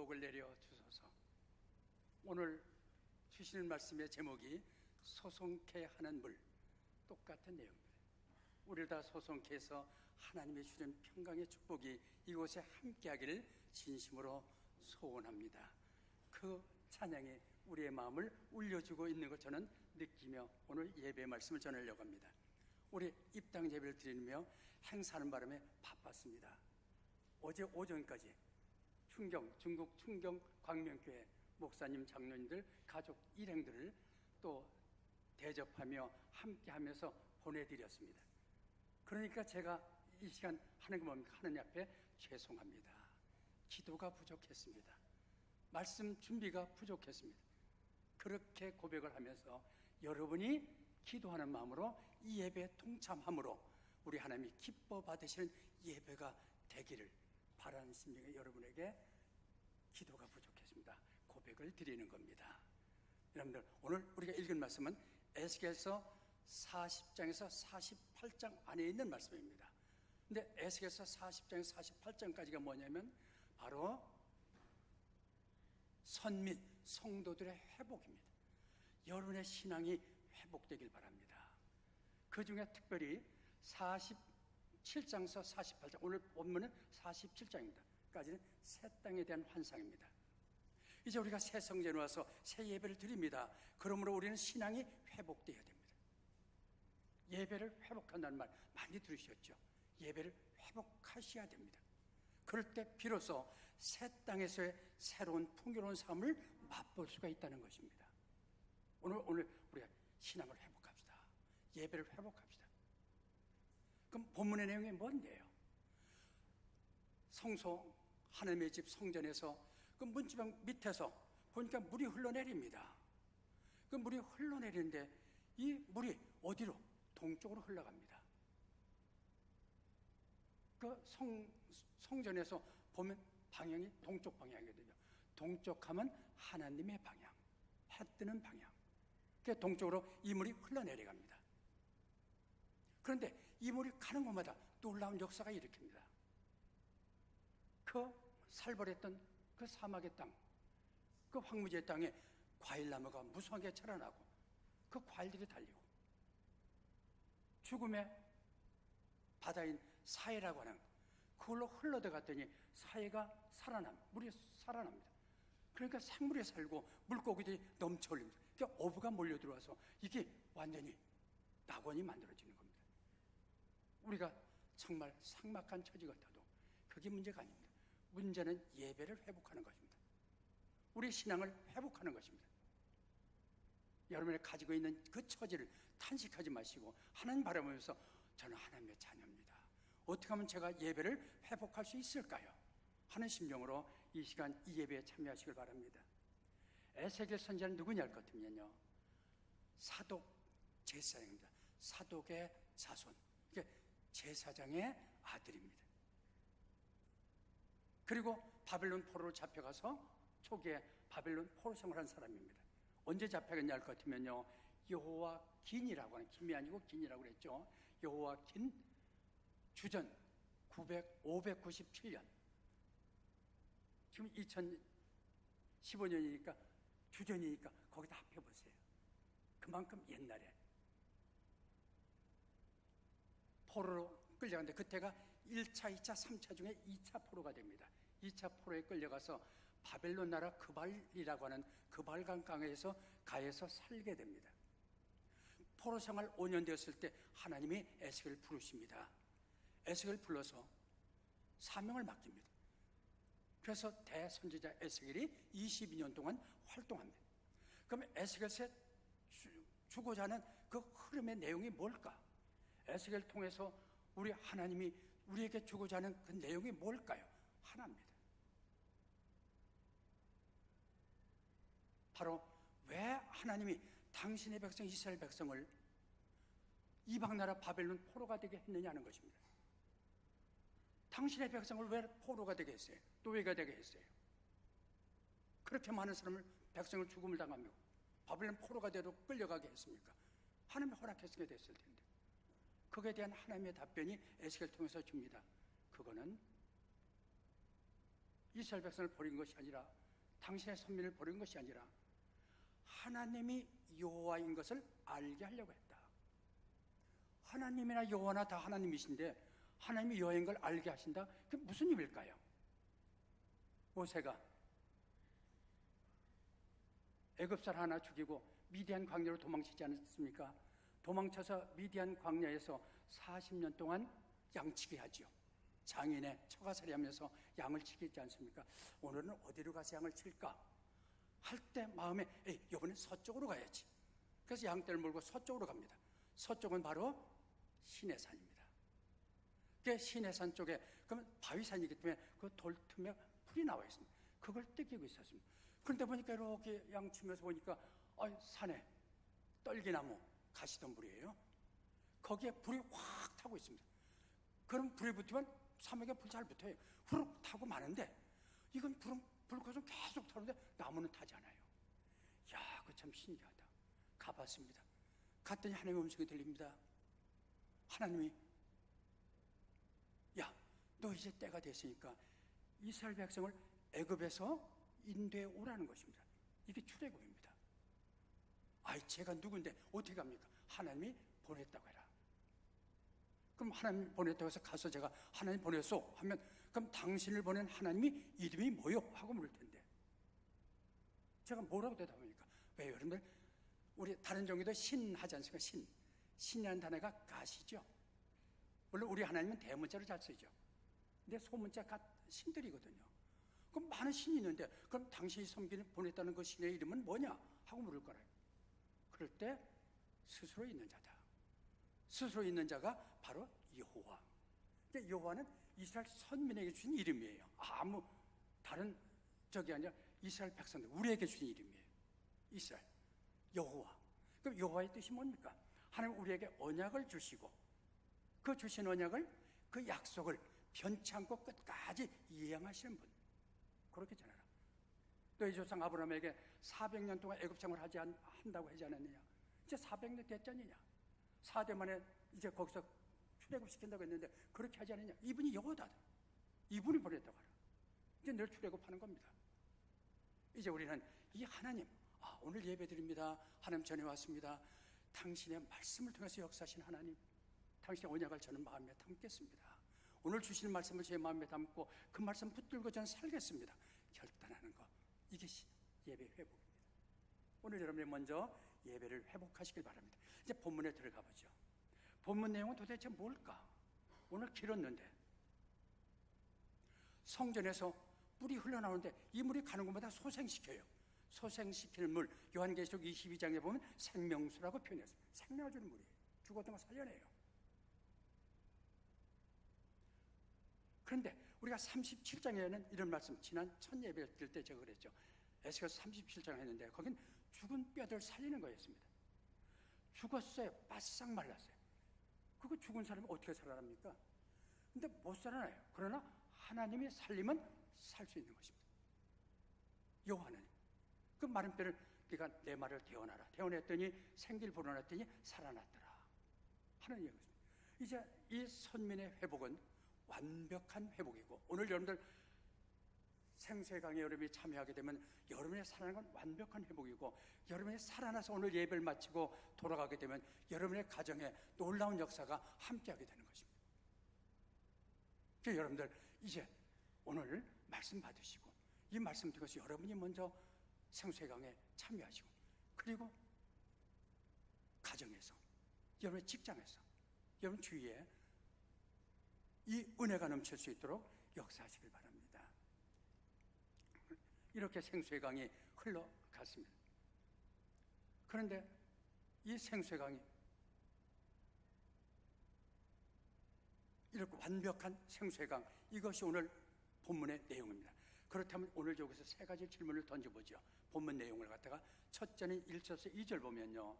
축복을 내려 주소서. 오늘 주시는 말씀의 제목이 소송케 하는 물, 똑같은 내용입니다. 우리를 다 소송케 해서 하나님의 주신 평강의 축복이 이곳에 함께하기를 진심으로 소원합니다. 그 찬양이 우리의 마음을 울려주고 있는 것 저는 느끼며 오늘 예배 말씀을 전하려고 합니다. 우리 입당 예배를 드리며 행사하는 바람에 바빴습니다. 어제 오전까지 중국 충경 광명교회 목사님, 장로님들, 가족 일행들을 또 대접하며 함께하면서 보내드렸습니다. 그러니까 제가 이 시간 하는 거 뭡니까? 하나님 앞에 죄송합니다. 기도가 부족했습니다. 말씀 준비가 부족했습니다. 그렇게 고백을 하면서 여러분이 기도하는 마음으로 이 예배에 동참함으로 우리 하나님이 기뻐 받으시는 예배가 되기를 바라는 심정에 여러분에게 기도가 부족했습니다. 고백을 드리는 겁니다. 여러분들, 오늘 우리가 읽은 말씀은 에스겔서 40장에서 48장 안에 있는 말씀입니다. 근데 에스겔서 40장에서 48장까지가 뭐냐면 바로 선민, 성도들의 회복입니다. 여러분의 신앙이 회복되길 바랍니다. 그 중에 특별히 47장에서 48장, 오늘 본문은 47장입니다. 까지는 새 땅에 대한 환상입니다. 이제 우리가 새 성전에 와서 새 예배를 드립니다. 그러므로 우리는 신앙이 회복되어야 됩니다. 예배를 회복한다는 말 많이 들으셨죠? 예배를 회복하셔야 됩니다. 그럴 때 비로소 새 땅에서의 새로운 풍요로운 삶을 맛볼 수가 있다는 것입니다. 오늘 우리가 신앙을 회복합시다. 예배를 회복합시다. 그럼 본문의 내용이 뭔데요? 성소, 하나님의 집 성전에서 그 문지방 밑에서 보니까 물이 흘러내립니다. 그 물이 흘러내리는데 이 물이 어디로? 동쪽으로 흘러갑니다. 그 성전에서 보면 방향이 동쪽 방향이거든요. 동쪽하면 하나님의 방향, 해 뜨는 방향. 그 동쪽으로 이 물이 흘러내려갑니다. 그런데 이 물이 가는 곳마다 놀라운 역사가 일으킵니다. 그 살벌했던 그 사막의 땅, 그 황무지의 땅에 과일나무가 무성하게 자라나고 그 과일들이 달리고 죽음의 바다인 사해라고 하는 그걸로 흘러들어갔더니 사해가 물이 살아납니다. 그러니까 생물이 살고 물고기들이 넘쳐 흘립니다. 그러니까 어부가 몰려들어와서 이게 완전히 낙원이 만들어지는 겁니다. 우리가 정말 삭막한 처지 같아도 그게 문제가 아닙니다. 문제는 예배를 회복하는 것입니다. 우리 신앙을 회복하는 것입니다. 여러분이 가지고 있는 그 처지를 탄식하지 마시고 하나님 바라보면서 저는 하나님의 자녀입니다. 어떻게 하면 제가 예배를 회복할 수 있을까요? 하는 심정으로 이 시간 이 예배에 참여하시길 바랍니다. 에스겔 선지자는 누구냐 할 것 같으면요, 사독 제사장입니다. 사독의 자손, 그러니까 제사장의 아들입니다. 그리고 바벨론 포로로 잡혀가서 초기에 바벨론 포로 생활한 사람입니다. 언제 잡혀갔냐 할 것 같으면요, 여호와긴이라고 하는, 김이 아니고 긴이라고 그랬죠. 여호와긴 주전 597년, 지금 2015년이니까 주전이니까 거기다 합해보세요. 그만큼 옛날에 포로로 끌려갔는데 그때가 1차, 2차, 3차 중에 2차 포로가 됩니다. 2차 포로에 끌려가서 바벨론 나라 그발이라고 하는 그발강 강에서 가해서 살게 됩니다. 포로 생활 5년 되었을 때 하나님이 에스겔을 부르십니다. 에스겔을 불러서 사명을 맡깁니다. 그래서 대선지자 에스겔이 22년 동안 활동합니다. 그럼 에스겔에 주고자 하는 그 흐름의 내용이 뭘까? 에스겔을 통해서 우리 하나님이 우리에게 주고자 하는 그 내용이 뭘까요? 하나입니다. 바로 왜 하나님이 당신의 백성 이스라엘 백성을 이방나라 바벨론 포로가 되게 했느냐는 것입니다. 당신의 백성을 왜 포로가 되게 했어요? 노예가 되게 했어요? 그렇게 많은 사람을, 백성을 죽음을 당하며 바벨론 포로가 되도록 끌려가게 했습니까? 하나님이 허락했으게 됐을 텐데. 거기에 대한 하나님의 답변이 에스겔을 통해서 줍니다. 그거는 이스라엘 백성을 버린 것이 아니라, 당신의 선민을 버린 것이 아니라 하나님이 여호와인 것을 알게 하려고 했다. 하나님이나 여호와나 다 하나님이신데 하나님이 여호와인 걸 알게 하신다? 그게 무슨 의미일까요? 모세가 애굽살 하나 죽이고 미디안 광야로 도망치지 않았습니까? 도망쳐서 미디안 광야에서 40년 동안 양치기 하지요. 장인의 처가살이 하면서 양을 치겠지 않습니까? 오늘은 어디로 가서 양을 칠까? 할 때 마음에 이번엔 서쪽으로 가야지. 그래서 양떼를 몰고 서쪽으로 갑니다. 서쪽은 바로 시내산입니다. 그 시내산 쪽에 그러면 바위산이기 때문에 그 돌 틈에 풀이 나와 있습니다. 그걸 뜯기고 있었습니다. 그런데 보니까 이렇게 양치면서 보니까 산에 떨기나무, 가시덤불이에요. 거기에 불이 확 타고 있습니다. 그럼 불이 붙으면 사막에 불 잘 붙어요. 후룩 타고 마는데 이건 불꽃은 계속 타는데 나무는 타지 않아요. 야, 그거 참 신기하다. 가봤습니다. 갔더니 하나님의 음성이 들립니다. 하나님이 야, 너 이제 때가 됐으니까 이스라엘 백성을 애굽에서 인도에 오라는 것입니다. 이게 출애굽입니다. 제가 누군데 어떻게 갑니까? 하나님이 보냈다고 해라. 그럼 하나님 보냈다고 해서 가서 제가 하나님 보냈소 하면 그럼 당신을 보낸 하나님이 이름이 뭐요? 하고 물을 텐데 제가 뭐라고 대답합니까? 왜 여러분들 우리 다른 종교도 신 하지 않습니까? 신이라는 단어가 가시죠. 물론 우리 하나님은 대문자로 잘 쓰죠. 근데 소문자 신들이거든요. 그럼 많은 신이 있는데 그럼 당신이 섬기는 보냈다는 그 신의 이름은 뭐냐? 하고 물을 거라요. 그럴 때 스스로 있는 자다. 스스로 있는 자가 바로 여호와. 근데 여호와는 이스라엘 선민에게 주신 이름이에요. 아무 다른 적이 아니라 이스라엘 백성들 우리에게 주신 이름이에요. 이스라엘 여호와. 그럼 여호와의 뜻이 뭡니까? 하나님 우리에게 언약을 주시고 그 주신 언약을 그 약속을 변치 않고 끝까지 이행하시는 분. 그렇게 전해라. 너희 조상 아브라함에게 400년 동안 애굽 생활을 한다고 하지 않았느냐? 이제 400년 됐잖느냐? 4대 만에 이제 거기서 출애굽시킨다고 했는데 그렇게 하지 않느냐? 이분이 여호다. 이분이 보냈다고 하라. 이제 늘 출애굽하는 겁니다. 이제 우리는 이 하나님, 오늘 예배드립니다. 하나님 전해 왔습니다. 당신의 말씀을 통해서 역사하신 하나님, 당신의 언약을 저는 마음에 담겠습니다. 오늘 주시는 말씀을 제 마음에 담고 그 말씀 붙들고 저는 살겠습니다. 결단하는 것, 이게 예배 회복입니다. 오늘 여러분이 먼저 예배를 회복하시길 바랍니다. 이제 본문에 들어가 보죠. 본문 내용은 도대체 뭘까? 오늘 길었는데 성전에서 물이 흘러나오는데 이 물이 가는 곳마다 소생시켜요. 소생시키는 물, 요한계시록 22장에 보면 생명수라고 표현했어요. 생명을 주는 물이에요. 죽었던 거 살려내요. 그런데 우리가 37장에는 이런 말씀, 지난 첫 예배 드릴 때 제가 그랬죠. 에스겔 37장 했는데 거긴 죽은 뼈들 살리는 거였습니다. 죽었어요. 바싹 말랐어요. 그거 죽은 사람이 어떻게 살아납니까? 근데 못 살아나요. 그러나 하나님이 살리면 살 수 있는 것입니다. 여호와는 그 마른 뼈를 네가 내 말을 데워놔라. 데워냈더니 생기를 불어넣었더니 살아났더라 하는 얘기입니다. 이제 이 선민의 회복은 완벽한 회복이고 오늘 여러분들 생수의 강에 여러분이 참여하게 되면 여러분의 살아나는 건 완벽한 회복이고 여러분이 살아나서 오늘 예배를 마치고 돌아가게 되면 여러분의 가정에 놀라운 역사가 함께하게 되는 것입니다. 그래서 여러분들 이제 오늘 말씀 받으시고 이 말씀 듣고서 여러분이 먼저 생수의 강에 참여하시고 그리고 가정에서 여러분의 직장에서 여러분 주위에 이 은혜가 넘칠 수 있도록 역사하시길 바랍니다. 이렇게 생수의 강이 흘러갔습니다. 그런데 이 생수의 강이 이렇게 완벽한 생수의 강, 이것이 오늘 본문의 내용입니다. 그렇다면 오늘 여기서 세 가지 질문을 던져보죠. 본문 내용을 갖다가 첫째는 1절에서 2절 보면요,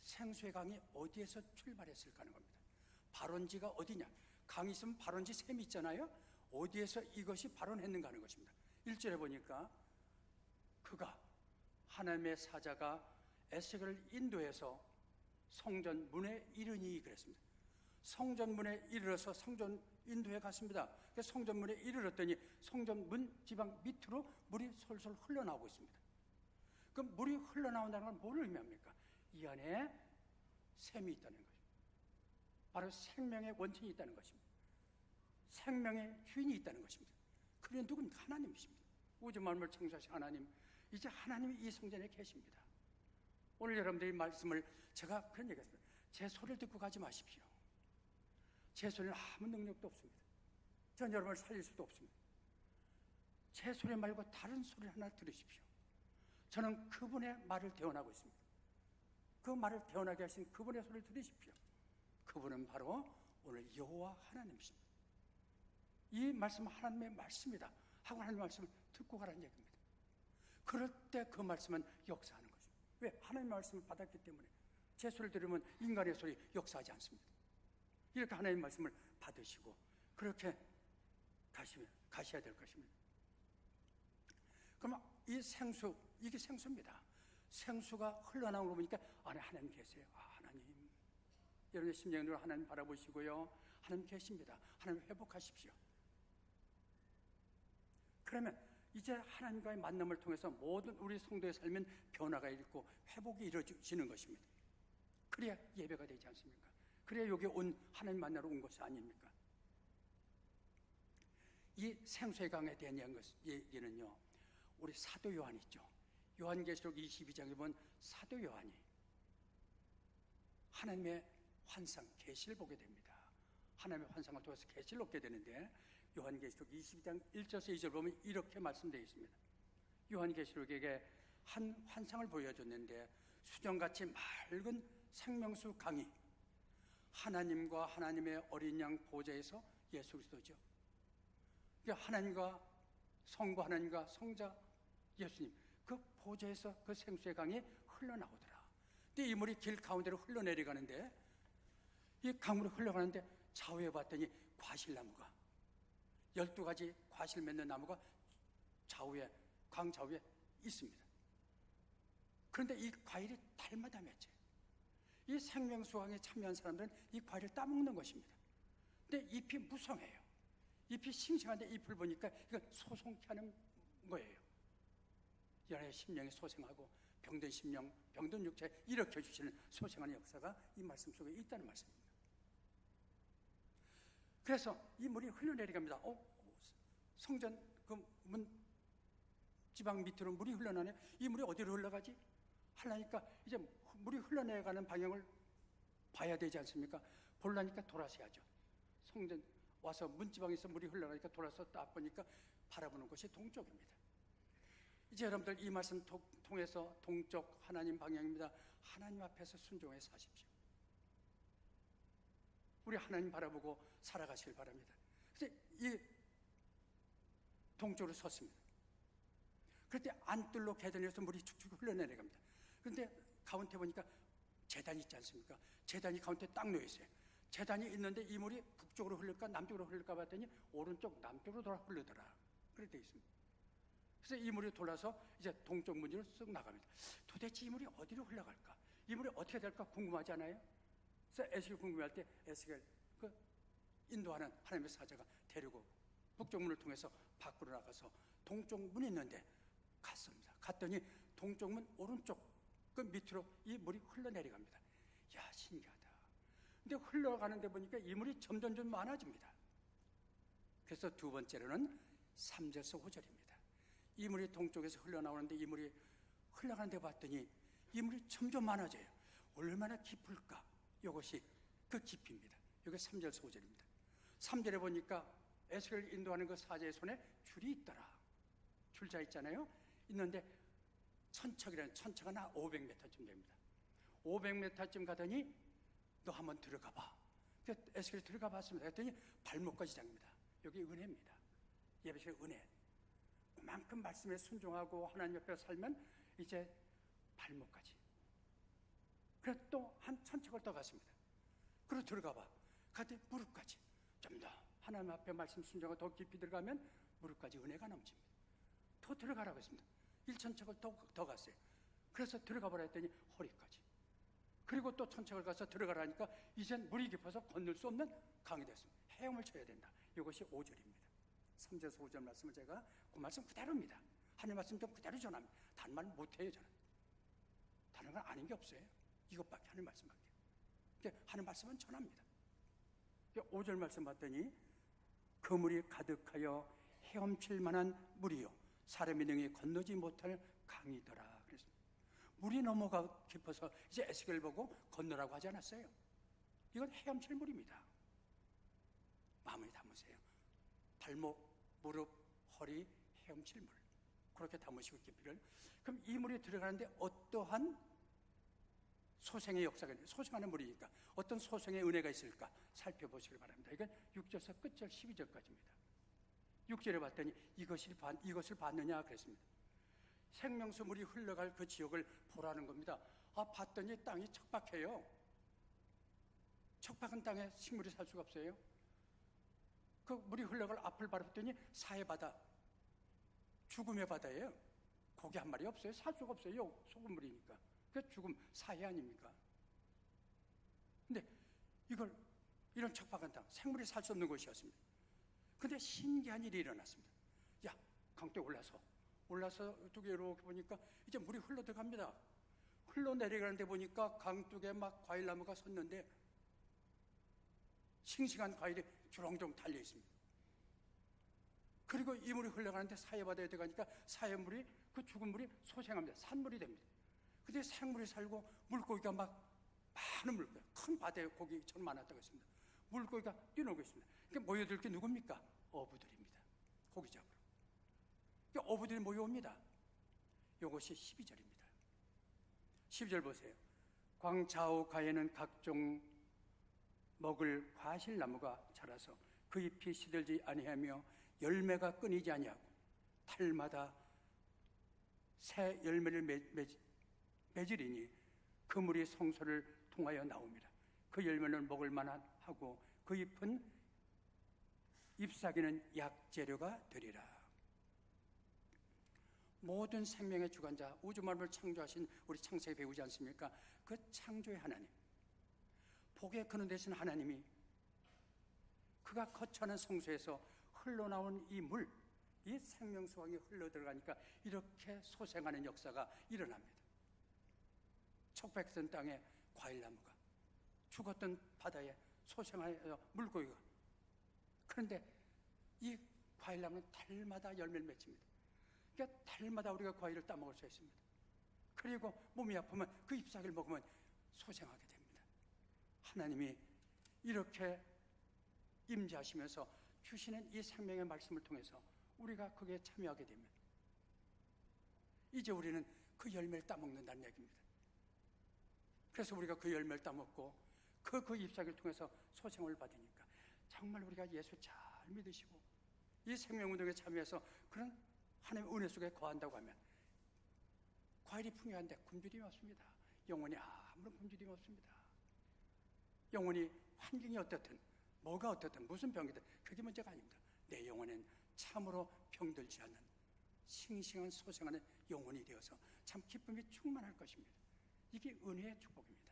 생수의 강이 어디에서 출발했을까 하는 겁니다. 발원지가 어디냐? 강이 있으면 발원지 샘이 있잖아요. 어디에서 이것이 발원했는가 하는 것입니다. 1절에 보니까 그가 하나님의 사자가 에스겔을 인도해서 성전 문에 이르니 그랬습니다. 성전문에 이르러서 성전 인도에 갔습니다. 성전문에 이르렀더니 성전문 지방 밑으로 물이 솔솔 흘러나오고 있습니다. 그 물이 흘러나온다는 건 뭘 의미합니까? 이 안에 샘이 있다는 것입니다. 바로 생명의 원천이 있다는 것입니다. 생명의 주인이 있다는 것입니다. 그는 누굽니까? 하나님이십니다. 우주 만물을 창조하신 하나님, 이제 하나님이 이 성전에 계십니다. 오늘 여러분들이 말씀을 제가 그런 얘기했어요. 제 소리를 듣고 가지 마십시오. 제 소리는 아무 능력도 없습니다. 전 여러분을 살릴 수도 없습니다. 제 소리 말고 다른 소리 하나 들으십시오. 저는 그분의 말을 대언하고 있습니다. 그 말을 대언하게 하신 그분의 소리를 들으십시오. 그분은 바로 오늘 여호와 하나님이십니다. 이 말씀은 하나님의 말씀이다 하고 하나님의 말씀을 듣고 가라는 얘기입니다. 그럴 때 그 말씀은 역사하는 것입니다. 왜? 하나님의 말씀을 받았기 때문에. 제 소리를 들으면 인간의 소리 역사하지 않습니다. 이렇게 하나님의 말씀을 받으시고 그렇게 가셔야 될 것입니다. 그러면 이 생수, 이게 생수입니다. 생수가 흘러나오는 거 보니까 안에 하나님 계세요. 하나님, 여러분의 심령으로 하나님 바라보시고요. 하나님 계십니다. 하나님 회복하십시오. 그러면 이제 하나님과의 만남을 통해서 모든 우리 성도의 삶은 변화가 있고 회복이 이루어지는 것입니다. 그래야 예배가 되지 않습니까? 그래야 여기 온 하나님 만나러 온 것이 아닙니까? 이 생수의 강에 대한 얘기는요, 우리 사도 요한 있죠. 요한계시록 22장에 본 사도 요한이 하나님의 환상, 계시를 보게 됩니다. 하나님의 환상을 통해서 계시를 얻게 되는데 요한계시록 22장 1절에서 2절 보면 이렇게 말씀되어 있습니다. 요한계시록에게 한 환상을 보여줬는데 수정같이 맑은 생명수 강이 하나님과 하나님의 어린 양 보좌에서 예수 그리스도죠. 하나님과 성부 하나님과 성자 예수님 그 보좌에서 그 생수의 강이 흘러나오더라. 근데 이 물이 길 가운데로 흘러내려가는데 이 강물이 흘러가는데 좌우에 봤더니 과실나무가 12가지 과실 맺는 나무가 좌우에 강 좌우에 있습니다. 그런데 이 과일이 달마다 맺혀요. 이 생명수강에 참여한 사람들은 이 과일을 따먹는 것입니다. 근데 잎이 무성해요. 잎이 싱싱한데 잎을 보니까 이건 소송케 하는 거예요. 여러분의 심령이 소생하고 병든 심령, 병든 육체 일으켜주시는 소생하는 역사가 이 말씀 속에 있다는 말씀입니다. 그래서 이 물이 흘러내려갑니다. 성전 그 문 지방 밑으로 물이 흘러나네. 이 물이 어디로 흘러가지? 하려니까 이제 물이 흘러내려가는 방향을 봐야 되지 않습니까? 보려니까 돌아서야죠. 성전 와서 문지방에서 물이 흘러가니까 돌아서 딱 보니까 바라보는 곳이 동쪽입니다. 이제 여러분들 이 말씀 통해서 동쪽 하나님 방향입니다. 하나님 앞에서 순종해 사십시오. 우리 하나님 바라보고 살아가시길 바랍니다. 그래서 이 동쪽으로 섰습니다. 그때 안뜰로 계단에서 물이 축축 흘러내려갑니다. 그런데 가운데 보니까 제단이 있지 않습니까? 제단이 가운데 딱 놓여 있어요. 제단이 있는데 이 물이 북쪽으로 흘릴까 남쪽으로 흘릴까 봤더니 오른쪽 남쪽으로 돌아 흘러더라. 그렇게 되어 있습니다. 그래서 이 물이 돌아서 이제 동쪽 문으로 쓱 나갑니다. 도대체 이 물이 어디로 흘러갈까? 이 물이 어떻게 될까 궁금하지 않아요? 그래서 에스겔 궁금해할 때 에스겔 그 인도하는 하나님의 사자가 데리고 북쪽 문을 통해서 밖으로 나가서 동쪽 문이 있는데 갔습니다. 갔더니 동쪽 문 오른쪽 그 밑으로 이 물이 흘러내려갑니다. 야, 신기하다. 근데 흘러가는데 보니까 이 물이 점점 많아집니다. 그래서 두 번째로는 3절에서 5절입니다. 이 물이 동쪽에서 흘러나오는데 이 물이 흘러가는데 봤더니 이 물이 점점 많아져요. 얼마나 깊을까? 이것이 그 깊이입니다. 이게 3절에서 5절입니다. 3절에 보니까 에스겔을 인도하는 그 사자의 손에 줄이 있더라. 줄자 있잖아요. 있는데 천척이라는 천척가 나 500m쯤 됩니다. 500m쯤 가더니 너 한번 들어가 봐. 에스겔이 들어가 봤습니다. 그랬더니 발목까지 잡니다. 여기 은혜입니다. 예배실의 은혜. 그만큼 말씀에 순종하고 하나님 옆에 살면 이제 발목까지. 그래서 또 한 천척을 더 갔습니다. 그리고 들어가 봐. 갔더니 무릎까지. 좀 더 하나님 앞에 말씀 순종하고 더 깊이 들어가면 무릎까지 은혜가 넘칩니다. 더 들어가라고 했습니다. 1천척을 더 갔어요. 그래서 들어가 보라 했더니 허리까지. 그리고 또 천척을 가서 들어가라니까 이젠 물이 깊어서 건널 수 없는 강이 됐습니다. 헤엄을 쳐야 된다. 이것이 5절입니다. 3절에서 5절 말씀을 제가 그 말씀 그대로입니다. 하나님 말씀 좀 그대로 전합니다. 다른 말 못해요. 저는 다른 건 아닌 게 없어요. 이것밖에, 하나님 말씀밖에. 하나님 말씀은 전합니다. 5절 말씀 봤더니 그 물이 가득하여 헤엄칠 만한 물이요 사람이 능히 건너지 못할 강이더라. 그랬습니다. 물이 넘어가 깊어서 이제 에스겔 보고 건너라고 하지 않았어요. 이건 헤엄칠 물입니다. 마음을 담으세요. 발목, 무릎, 허리, 헤엄칠 물. 그렇게 담으시고 깊이를. 그럼 이 물이 들어가는데 어떠한 소생의 역사가 있는지, 소생하는 물이니까 어떤 소생의 은혜가 있을까 살펴보시길 바랍니다. 이건 6절에서 끝절 12절까지입니다. 6절에 봤더니 이것을 봤느냐 그랬습니다. 생명수 물이 흘러갈 그 지역을 보라는 겁니다. 봤더니 땅이 척박해요. 척박한 땅에 식물이 살 수가 없어요. 그 물이 흘러갈 앞을 바라봤더니 사해 바다, 죽음의 바다예요. 고기 한 마리 없어요. 살 수가 없어요. 소금물이니까. 그 죽음, 사해 아닙니까? 근데 이런 척박한 땅, 생물이 살 수 없는 곳이었습니다. 근데 신기한 일이 일어났습니다. 야, 강둑에 올라서 이쪽에 이렇게 보니까 이제 물이 흘러 들어갑니다. 흘러내려가는데 보니까 강둑에 막 과일나무가 섰는데 싱싱한 과일이 주렁주렁 달려 있습니다. 그리고 이 물이 흘러가는데 사해바다에 들어가니까 사해물이, 그 죽은 물이 소생합니다. 산물이 됩니다. 근데 생물이 살고 물고기가 막 많은 물고기, 큰 바다에 고기처럼 많았다고 했습니다. 물고기가 뛰놀고 있습니다. 그러니까 모여들 게 누굽니까? 어부들입니다. 고기 잡으러. 그러니까 어부들이 모여옵니다. 이것이 12절입니다. 12절 보세요. 광 좌우가에는 각종 먹을 과실나무가 자라서 그 잎이 시들지 아니하며 열매가 끊이지 아니하고 달마다 새 열매를 맺으리니 그 물이 성소를 통하여 나옵니다. 그 열매는 먹을 만하고 그 잎은 잎사귀는 약재료가 되리라. 모든 생명의 주관자, 우주 만물을 창조하신 우리 창세기 배우지 않습니까? 그 창조의 하나님, 복의 근원 되신 하나님이 그가 거처하는 성소에서 흘러나온 이 물, 이 생명수강이 흘러들어가니까 이렇게 소생하는 역사가 일어납니다. 척박했던 땅에 과일나무가, 죽었던 바다에 소생하여 물고기가. 그런데 이 과일나무는 달마다 열매를 맺습니다. 그러니까 달마다 우리가 과일을 따먹을 수 있습니다. 그리고 몸이 아프면 그 잎사귀를 먹으면 소생하게 됩니다. 하나님이 이렇게 임재하시면서 주시는 이 생명의 말씀을 통해서 우리가 거기에 참여하게 되면 이제 우리는 그 열매를 따먹는다는 얘기입니다. 그래서 우리가 그 열매를 따먹고 그 잎사귀를 통해서 소생을 받으니까 정말 우리가 예수 잘 믿으시고 이 생명운동에 참여해서 그런 하나님의 은혜 속에 거한다고 하면 과일이 풍요한데 굶주림이 없습니다. 영혼이 아무런 굶주림이 없습니다. 영혼이 환경이 어떻든 뭐가 어떻든 무슨 병이든 그게 문제가 아닙니다. 내 영혼은 참으로 병들지 않는 싱싱한 소생하는 영혼이 되어서 참 기쁨이 충만할 것입니다. 이게 은혜의 축복입니다.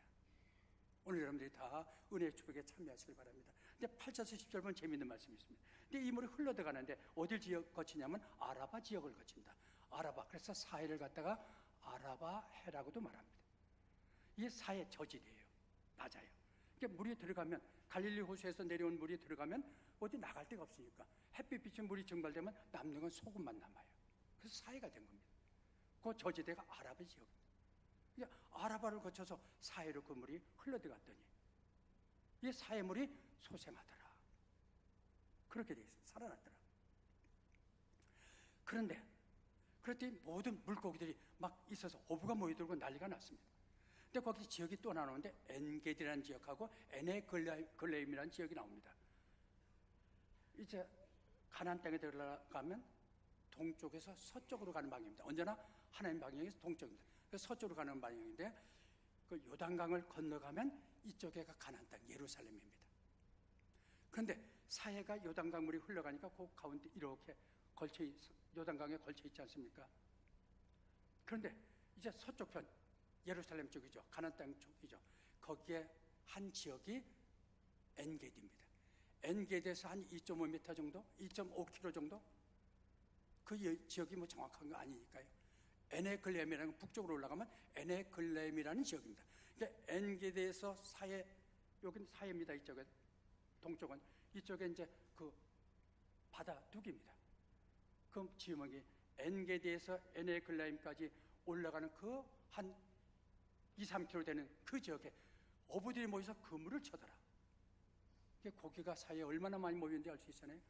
오늘 여러분들이 다 은혜의 축복에 참여하시길 바랍니다. 근데 8절에서 10절 보면 재미있는 말씀이 있습니다. 근데 이 물이 흘러들어가는데 어딜 거치냐면 아라바 지역을 거칩니다. 아라바, 그래서 사해를 갖다가 아라바 해라고도 말합니다. 이게 사해 저지대예요. 낮아요. 그러니까 물이 들어가면 갈릴리 호수에서 내려온 물이 들어가면 어디 나갈 데가 없으니까 햇빛 비친 물이 증발되면 남는 건 소금만 남아요. 그래서 사해가 된 겁니다. 그 저지대가 아라바 지역입니다. 그러니까 아라바를 거쳐서 사해로 그 물이 흘러들어갔더니 이 사해물이 소생하더라. 그렇게 돼 있어요. 살아났더라. 그런데 그랬더니 모든 물고기들이 막 있어서 어부가 모여들고 난리가 났습니다. 근데 거기 지역이 또 나오는데 엔게디라는 지역하고 에네글레임이라는 지역이 나옵니다. 이제 가나안 땅에 들어가면 동쪽에서 서쪽으로 가는 방향입니다. 언제나 하나님 방향이 동쪽입니다. 그래서 서쪽으로 가는 방향인데 그 요단강을 건너가면 이쪽에가 가나안 땅 예루살렘입니다. 그런데 사해가 요단강 물이 흘러가니까 그 가운데 이렇게 요단강에 걸쳐 있지 않습니까? 그런데 이제 서쪽 편 예루살렘 쪽이죠. 가나안 땅 쪽이죠. 거기에 한 지역이 엔게디입니다. 엔게디에서 한 2.5m 정도, 2.5km 정도. 그 지역이 뭐 정확한 거 아니니까요. 에네글렘이라는, 북쪽으로 올라가면 에네글렘이라는 지역입니다. 그러니까 엔게디에서 사해, 여기는 사해입니다. 이쪽은, 동쪽은. 이쪽에 이제 그 바다 둑입니다. 그 지역이 엔게디에서 에네글렘까지 올라가는 그 한 2, 3km 되는 그 지역에 어부들이 모여서 그물을 쳐더라. 고기가 사이에 얼마나 많이 모였는지 알 수 있잖아요.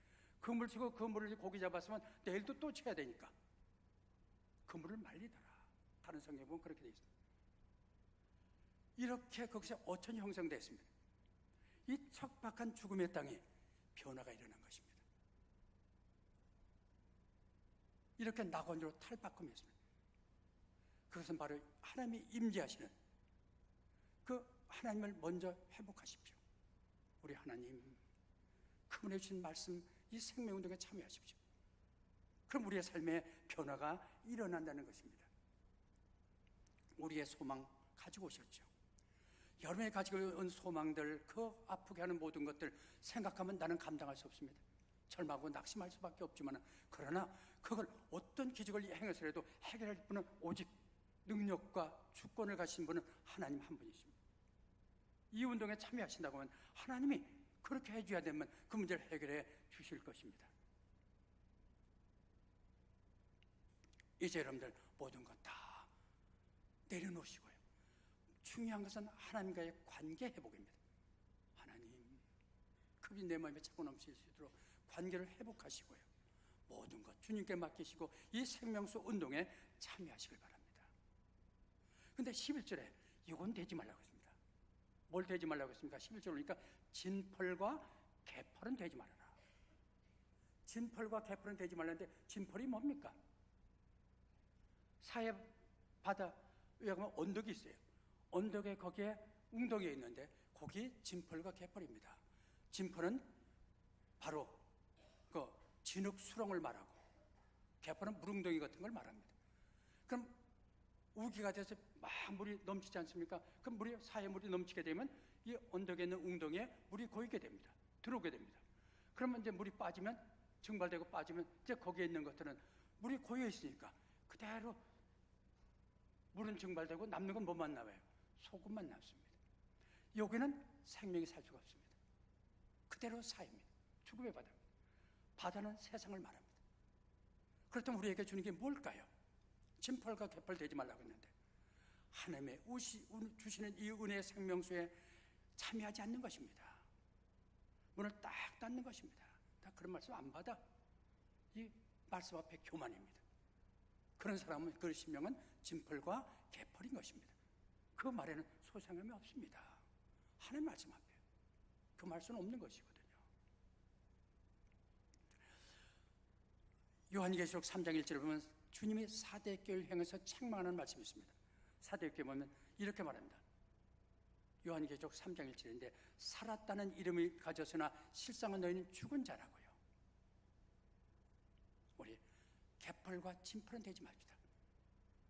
그물 치고 그 물을 고기 잡았으면 내일도 또 쳐야 되니까 그물을 말리더라. 다른 성경에 보면 그렇게 되어 있습니다. 이렇게 거기서 어촌이 형성됐습니다. 이 척박한 죽음의 땅에 변화가 일어난 것입니다. 이렇게 낙원으로 탈바꿈했습니다. 그것은 바로 하나님이 임재하시는 그 하나님을 먼저 회복하십시오. 우리 하나님, 그분의 주신 말씀, 이 생명운동에 참여하십시오. 그럼 우리의 삶에 변화가 일어난다는 것입니다. 우리의 소망 가지고 오셨죠. 여러분이 가지고 온 소망들, 그 아프게 하는 모든 것들 생각하면 나는 감당할 수 없습니다. 절망하고 낙심할 수밖에 없지만, 그러나 그걸 어떤 기적을 행해서라도 해결할 분은 오직 능력과 주권을 가신 분은 하나님 한 분이십니다. 이 운동에 참여하신다고 하면 하나님이 그렇게 해줘야 되면 그 문제를 해결해 주실 것입니다. 이제 여러분들 모든 것 다 내려놓으시고요. 중요한 것은 하나님과의 관계 회복입니다. 하나님, 그분이 내 마음에 차고 넘칠 수 있도록 관계를 회복하시고요. 모든 것 주님께 맡기시고 이 생명수 운동에 참여하시길 바랍니다. 근데 11절에 이건 되지 말라고 했습니다. 뭘 되지 말라고 했습니까? 11절 보니까 진펄과 개펄은 되지 말아라. 진펄과 개펄은 되지 말라는데 진펄이 뭡니까? 사해 바다 위에 가면 언덕이 있어요. 언덕에 거기에 웅덩이가 있는데 거기 진펄과 개펄입니다. 진펄은 바로 그 진흙 수렁을 말하고 개펄은 물웅덩이 같은 걸 말합니다. 그럼 우기가 돼서 막 물이 넘치지 않습니까? 그 물이, 사해 물이 넘치게 되면 이 언덕에 있는 웅덩이에 물이 고이게 됩니다. 들어오게 됩니다. 그러면 이제 물이 빠지면, 증발되고 빠지면 이제 거기에 있는 것들은 물이 고여 있으니까 그대로 물은 증발되고 남는 건 뭐만 남아요? 소금만 남습니다. 여기는 생명이 살 수가 없습니다. 그대로 사입니다. 죽음의 바다입니다. 바다는 세상을 말합니다. 그렇다면 우리에게 주는 게 뭘까요? 진펄과 개펄 되지 말라고 했는데 하나님의 주시는 이 은혜의 생명수에 참여하지 않는 것입니다. 문을 딱 닫는 것입니다. 나 그런 말씀 안 받아. 이 말씀 앞에 교만입니다. 그런 사람은, 그 신명은 진펄과 개펄인 것입니다. 그 말에는 소상함이 없습니다. 하나님 말씀 앞에 그 말씀은 없는 것이거든요. 요한계시록 3장 1절을 보면 주님이 사대교회를 향해서 책망하는 말씀이 있습니다. 사대교회 보면 이렇게 말합니다. 요한계시록 3장 1절인데 살았다는 이름을 가졌으나 실상은 너희는 죽은 자라고요. 우리 개펄과 진펄은 되지 맙시다.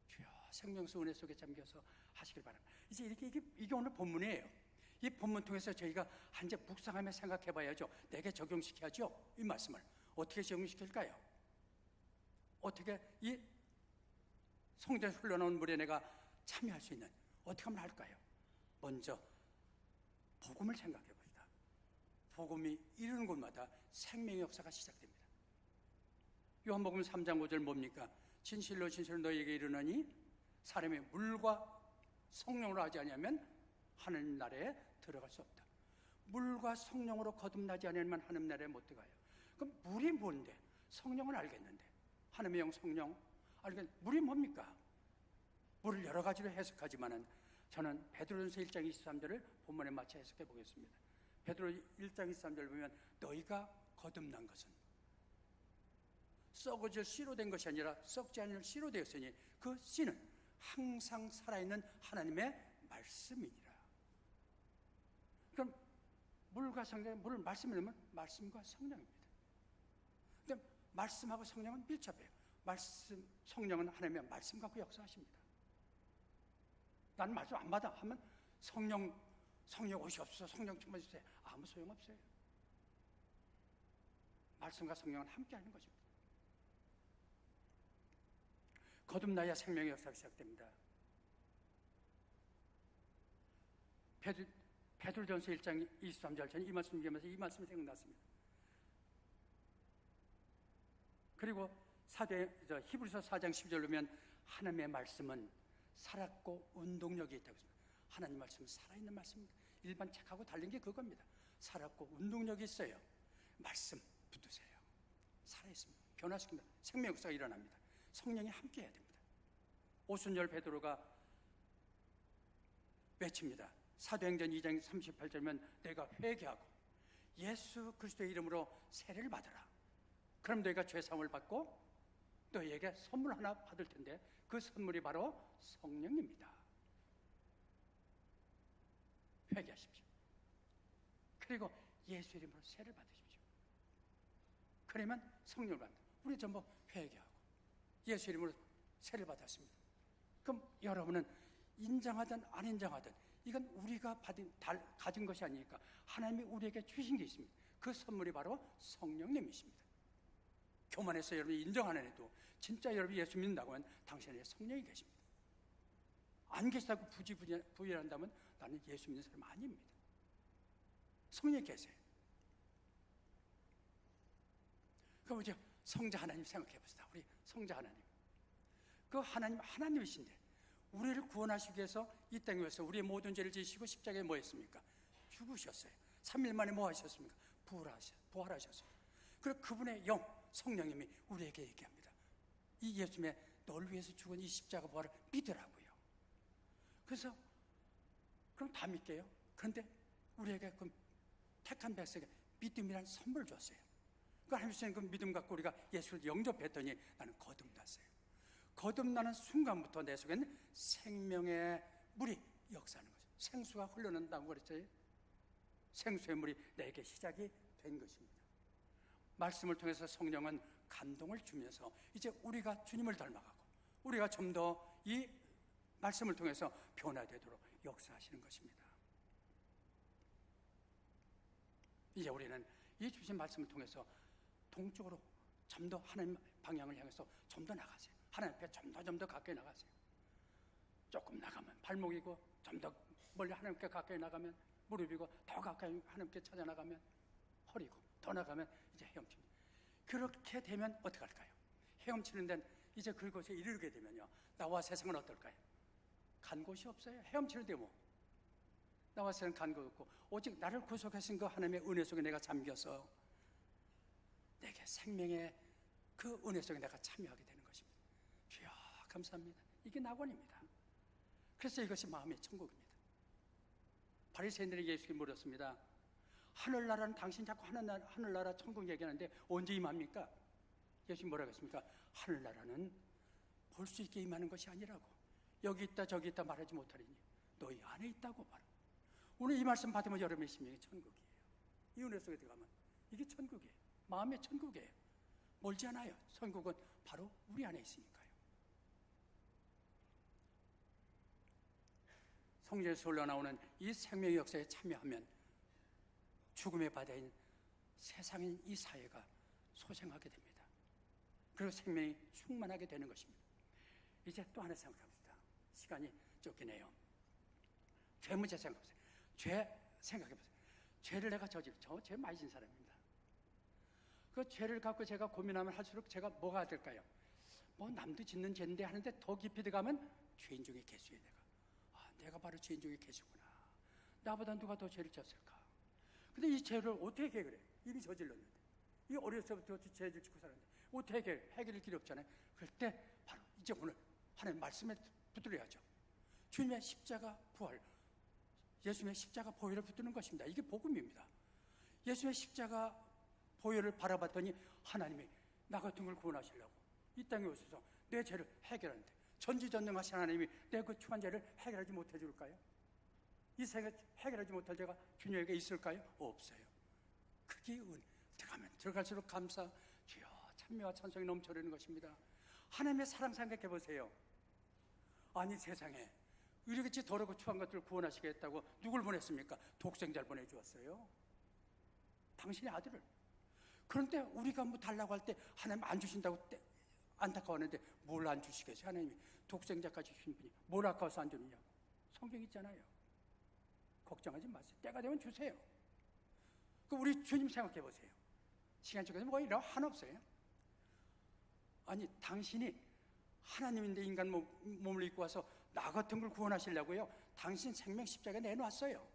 주여 생명수 은혜 속에 잠겨서 하시길 바랍니다. 이제 이게 오늘 본문이에요. 이 본문 통해서 저희가 이제 묵상하며 생각해 봐야죠. 내게 적용시켜야죠. 이 말씀을 어떻게 적용시킬까요? 어떻게 이 성전에서 흘러나온 물에 내가 참여할 수 있는, 어떻게 하면 할까요? 먼저 복음을 생각해 봅시다. 복음이 이르는 곳마다 생명의 역사가 시작됩니다. 요한복음 3장 5절 뭡니까? 진실로 진실로 너희에게 이르노니 사람이 물과 성령으로 하지 아니하면 하나님 나라에 들어갈 수 없다. 물과 성령으로 거듭나지 않으면 하나님 나라에 못 들어가요. 그럼 물이 뭔데? 성령은 알겠는데 하나님의 영 성령 알겠는데 물이 뭡니까? 물을 여러 가지로 해석하지만은 저는 베드로전서 1장 23절을 본문에 맞춰 해석해 보겠습니다. 베드로 1장 23절 보면 너희가 거듭난 것은 썩어질 씨로 된 것이 아니라 썩지 않을 씨로 되었으니 그 씨는 항상 살아있는 하나님의 말씀이니라. 그럼 물과 성령, 물을 말씀을 넣으면 말씀과 성령입니다. 근데 말씀하고 성령은 밀접해요. 말씀, 성령은 하나님의 말씀 갖고 역사하십니다. 나는 말씀 안 받아 하면 성령 성령 오시옵소서, 성령 충만해 주세요. 아무 소용없어요. 말씀과 성령은 함께하는 것입니다. 거듭나야 생명의 역사가 시작됩니다. 베드로전서 1장 23절, 저는 이 말씀 읽으면서 이 말씀이 생각났습니다. 그리고 히브리서 4장 10절 보면 하나님의 말씀은 살았고 운동력이 있다고 했습니다. 하나님 말씀은 살아있는 말씀입니다. 일반 책하고 다른 게 그겁니다. 살았고 운동력이 있어요. 말씀 붙드세요. 살아있습니다. 변화시킵니다. 생명 역사가 일어납니다. 성령이 함께 해야 됩니다. 오순절 베드로가 외칩니다. 사도행전 2장 38절이면 내가 회개하고 예수 그리스도의 이름으로 세례를 받으라. 그럼 너희가 죄사함을 받고 너희에게 선물 하나 받을 텐데 그 선물이 바로 성령입니다. 회개하십시오. 그리고 예수 이름으로 세례를 받으십시오. 그러면 성령을 받는다. 우리 전부 회개하고 예수 이름으로 세례를 받았습니다. 그럼 여러분은 인정하든 안 인정하든 이건 우리가 가진 것이 아니니까 하나님이 우리에게 주신 게 있습니다. 그 선물이 바로 성령님이십니다. 교만해서 여러분이 인정 안 해도 진짜 여러분이 예수 믿는다고 하면 당신 안에 성령이 계십니다. 안 계시다고 부인한다면 나는 예수 믿는 사람 아닙니다. 성령이 계세요. 그럼 이제 성자 하나님 생각해 봅시다. 우리 성자 하나님. 그 하나님이신데 우리를 구원하시기 위해서 이 땅에 와서 우리의 모든 죄를 지시고 십자가에 뭐 했습니까? 죽으셨어요. 3일 만에 뭐 하셨습니까? 부활하셨습니다. 그리고 그분의 영, 성령님이 우리에게 얘기합니다. 이 예수님의 너를 위해서 죽은 이 십자가 부활을 믿으라고요. 그래서 그럼 다 믿게요. 그런데 우리에게 그 택한 백성에게 믿음이라는 선물을 줬어요. 그 하나님 주신 그 믿음 갖고 우리가 예수를 영접했더니 나는 거듭났어요. 거듭나는 순간부터 내 속에는 생명의 물이 역사하는 거죠. 생수가 흘러난다고 그랬죠. 생수의 물이 내게 시작이 된 것입니다. 말씀을 통해서 성령은 감동을 주면서 이제 우리가 주님을 닮아가고 우리가 좀 더 이 말씀을 통해서 변화되도록 역사하시는 것입니다. 이제 우리는 이 주신 말씀을 통해서 동쪽으로 좀 더 하나님 방향을 향해서 좀 더 나가세요. 하나님 앞에 좀 더 가까이 나가세요. 조금 나가면 발목이고 좀 더 멀리 하나님께 가까이 나가면 무릎이고 더 가까이 하나님께 찾아 나가면 허리고 더 나가면 이제 헤엄칩니다. 그렇게 되면 어떻게 할까요? 헤엄치는 데는 이제 그곳에 이르게 되면요, 나와 세상은 어떨까요? 간 곳이 없어요. 헤엄치는 데 뭐 나와 세상은 간 곳 없고 오직 나를 구속하신 그 하나님의 은혜 속에 내가 잠겨서 내게 생명의 그 은혜 속에 내가 참여하게 되는 것입니다. 주여 감사합니다. 이게 낙원입니다. 그래서 이것이 마음의 천국입니다. 바리새인들이 예수께 물었습니다. 하늘나라는 당신 자꾸 하늘나라 천국 얘기하는데 언제 임합니까? 예수님 뭐라고 했습니까? 하늘나라는 볼 수 있게 임하는 것이 아니라고. 여기 있다 저기 있다 말하지 못하리니 너희 안에 있다고 바로. 오늘 이 말씀 받으면 여러분의 심령이 천국이에요. 이 은혜 속에 들어가면 이게 천국이에요. 마음의 천국이에요. 멀지 않아요. 천국은 바로 우리 안에 있으니까요. 성경에서 흘러나오는 이 생명의 역사에 참여하면 죽음의 바다인 세상인 이 사회가 소생하게 됩니다. 그리고 생명이 충만하게 되는 것입니다. 이제 또 하나 생각합시다. 시간이 쫓기네요. 죄 문제 생각해보세요. 죄 생각해보세요. 죄를 내가 저 죄 많이 진 사람입니다. 그 죄를 갖고 제가 고민하면 할수록 제가 뭐가 될까요? 뭐 남도 짓는 죄인데 하는데 더 깊이 들어가면 죄인 중에 개수예요. 내가 바로 죄인 중에 개수구나. 나보다 누가 더 죄를 졌을까? 근데 이 죄를 어떻게 해결해? 이미 저질렀는데. 이 어렸을 때부터 죄를 짓고 살았는데 어떻게 해결할 길이 없잖아요. 그럴 때 바로 이제 오늘 하나님 말씀에 붙들어야죠. 주님의 십자가 부활, 예수님의 십자가 보혈을 붙드는 것입니다. 이게 복음입니다. 예수님의 십자가 보혈을 바라봤더니 하나님이 나 같은 걸 구원하시려고 이 땅에 오셔서 내 죄를 해결하는데 전지전능하신 하나님이 내 그 추한 죄를 해결하지 못해 줄까요? 이 세상에 해결하지 못할 죄가 주님에게 있을까요? 없어요. 그게 들어가면 들어갈수록 감사, 주여 찬미와 찬송이 넘쳐흐르는 것입니다. 하나님의 사랑 생각해 보세요. 아니 세상에 이렇게 더럽고 추한 것들을 구원하시겠다고 누굴 보냈습니까? 독생자를 보내주었어요. 당신의 아들을. 그런데 우리가 뭐 달라고 할 때 하나님 안 주신다고 안타까워하는데 뭘 안 주시겠어요? 하나님이 독생자까지 주신 분이 뭘 아까워서 안 주느냐고. 성경 있잖아요. 걱정하지 마세요. 때가 되면 주세요. 그 우리 주님 생각해 보세요. 시간 쪽에서 뭐가 이런 한 없어요? 아니 당신이 하나님인데 인간 몸을 입고 와서 나 같은 걸 구원하시려고요. 당신 생명 십자가에 내놓았어요.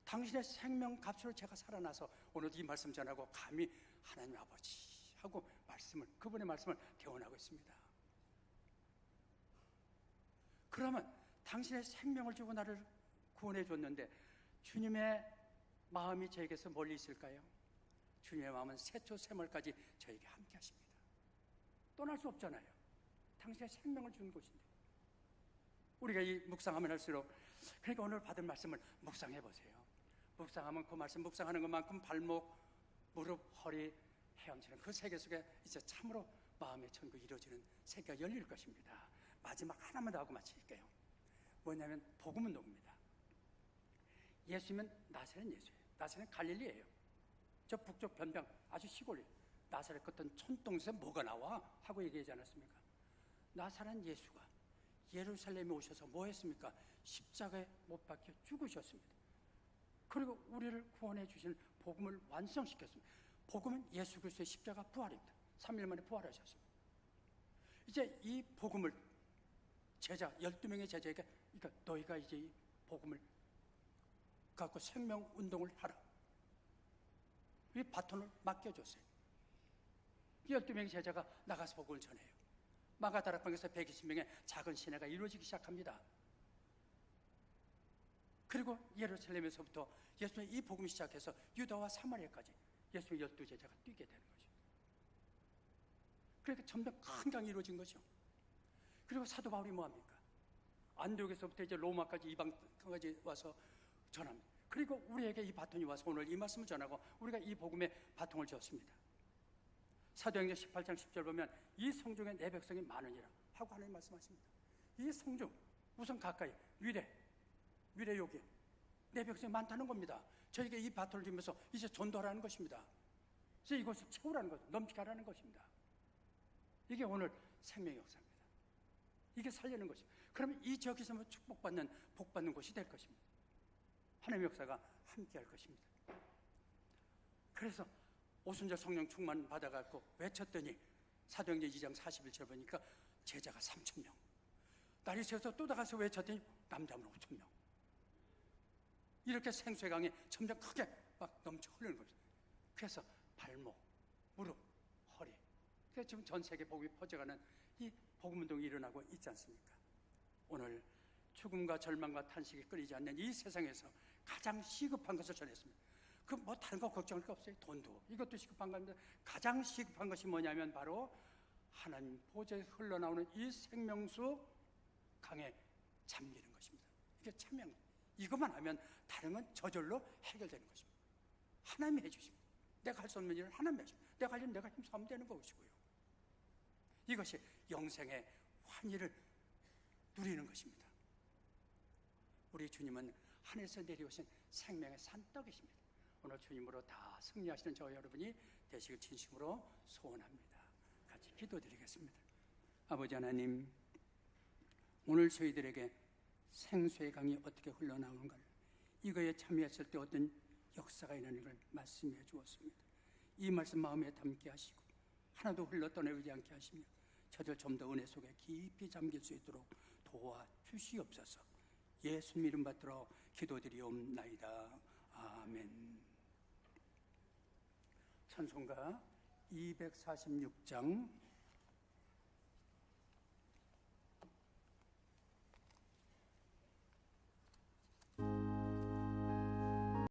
당신의 생명 값으로 제가 살아나서 오늘 이 말씀 전하고 감히 하나님 아버지 하고 그분의 말씀을 대원하고 있습니다. 그러면 당신의 생명을 주고 나를 구원해 줬는데 주님의 마음이 저에게서 멀리 있을까요? 주님의 마음은 새초 새물까지 저에게 함께 하십니다. 떠날 수 없잖아요. 당신의 생명을 준 곳인데. 우리가 이 묵상하면 할수록, 그러니까 오늘 받은 말씀을 묵상해 보세요. 묵상하면 그 말씀 묵상하는 것만큼 발목, 무릎, 허리, 헤엄치는 그 세계 속에 이제 참으로 마음의 천국이 이루어지는 세계가 열릴 것입니다. 마지막 하나만 더 하고 마칠게요. 뭐냐면 복음 운동입니다. 예수님은 나사렛 예수예요. 나사렛은 갈릴리예요. 저 북쪽 변방 아주 시골이 나사렛 같은 촌동네에서 뭐가 나와? 하고 얘기하지 않았습니까? 나사렛 예수가 예루살렘에 오셔서 뭐 했습니까? 십자가에 못 박혀 죽으셨습니다. 그리고 우리를 구원해 주시는 복음을 완성시켰습니다. 복음은 예수 그리스도의 십자가 부활입니다. 3일 만에 부활하셨습니다. 이제 이 복음을 12명의 제자에게, 그러니까 너희가 이제 이 복음을 갖고 생명 운동을 하라. 이 바톤을 맡겨줬어요. 12명의 제자가 나가서 복음을 전해요. 마가다락방에서 120명의 작은 시내가 이루어지기 시작합니다. 그리고 예루살렘에서부터 예수님의 이 복음이 시작해서 유다와 사마리아까지 예수님의 12제자가 뛰게 되는 거죠. 그러니까 점점 큰 강이 이루어진 거죠. 그리고 사도 바울이 뭐합니까? 안디옥에서부터 이제 로마까지 이방까지 와서 전합니다. 그리고 우리에게 이 바톤이 와서 오늘 이 말씀을 전하고 우리가 이 복음의 바통을 쥐었습니다. 사도행전 18장 10절 보면 이 성중에 내 백성이 많으니라 하고 하나님 말씀하십니다. 이 성중, 우선 가까이 위례 여기 내 백성이 많다는 겁니다. 저에게 이 바톤을 주면서 이제 전도하라는 것입니다. 이제 이것을 채우라는 것, 넘치게 하라는 것입니다. 이게 오늘 생명의 역사입니다. 이게 살려는 것입니다. 그러면 이 지역에서 축복받는, 복받는 곳이 될 것입니다. 하나님의 역사가 함께 할 것입니다. 그래서 오순절 성령 충만 받아갖고 외쳤더니 사도행전 2장 41절 보니까 제자가 3,000명. 날이 새어서 또 나가서 외쳤더니 남자만 5,000명. 이렇게 생수의 강이 점점 크게 막 넘쳐 흐르는 겁니다. 그래서 발목, 무릎, 허리. 그래서 지금 전 세계 복음이 퍼져가는 이 복음 운동이 일어나고 있지 않습니까? 오늘 죽음과 절망과 탄식이 끊이지 않는 이 세상에서 가장 시급한 것을 전했습니다. 그 뭐 다른 거 걱정할 거 없어요. 돈도 이것도 시급한 건데 가장 시급한 것이 뭐냐면 바로 하나님 보좌에서 흘러나오는 이 생명수 강에 잠기는 것입니다. 이게 참여. 이것만 하면 다른 건 저절로 해결되는 것입니다. 하나님이 해주십니다. 내가 할 수 없는 일을 하나님이 해주십니다. 내가 할 일은 내가 힘써하면 되는 것이고요. 이것이 영생의 환희를 누리는 것입니다. 우리 주님은 하늘에서 내려오신 생명의 산떡이십니다. 오늘 주님으로 다 승리하시는 저 여러분이 되시길 진심으로 소원합니다. 같이 기도드리겠습니다. 아버지 하나님, 오늘 저희들에게 생수의 강이 어떻게 흘러나오는가, 이거에 참여했을 때 어떤 역사가 있는 걸 말씀해 주었습니다. 이 말씀 마음에 담게 하시고 하나도 흘러떠내지 않게 하시며 저들 좀 더 은혜 속에 깊이 잠길 수 있도록 도와주시옵소서. 예수님 이름 받들어 기도드리옵나이다. 아멘. 찬송가 246장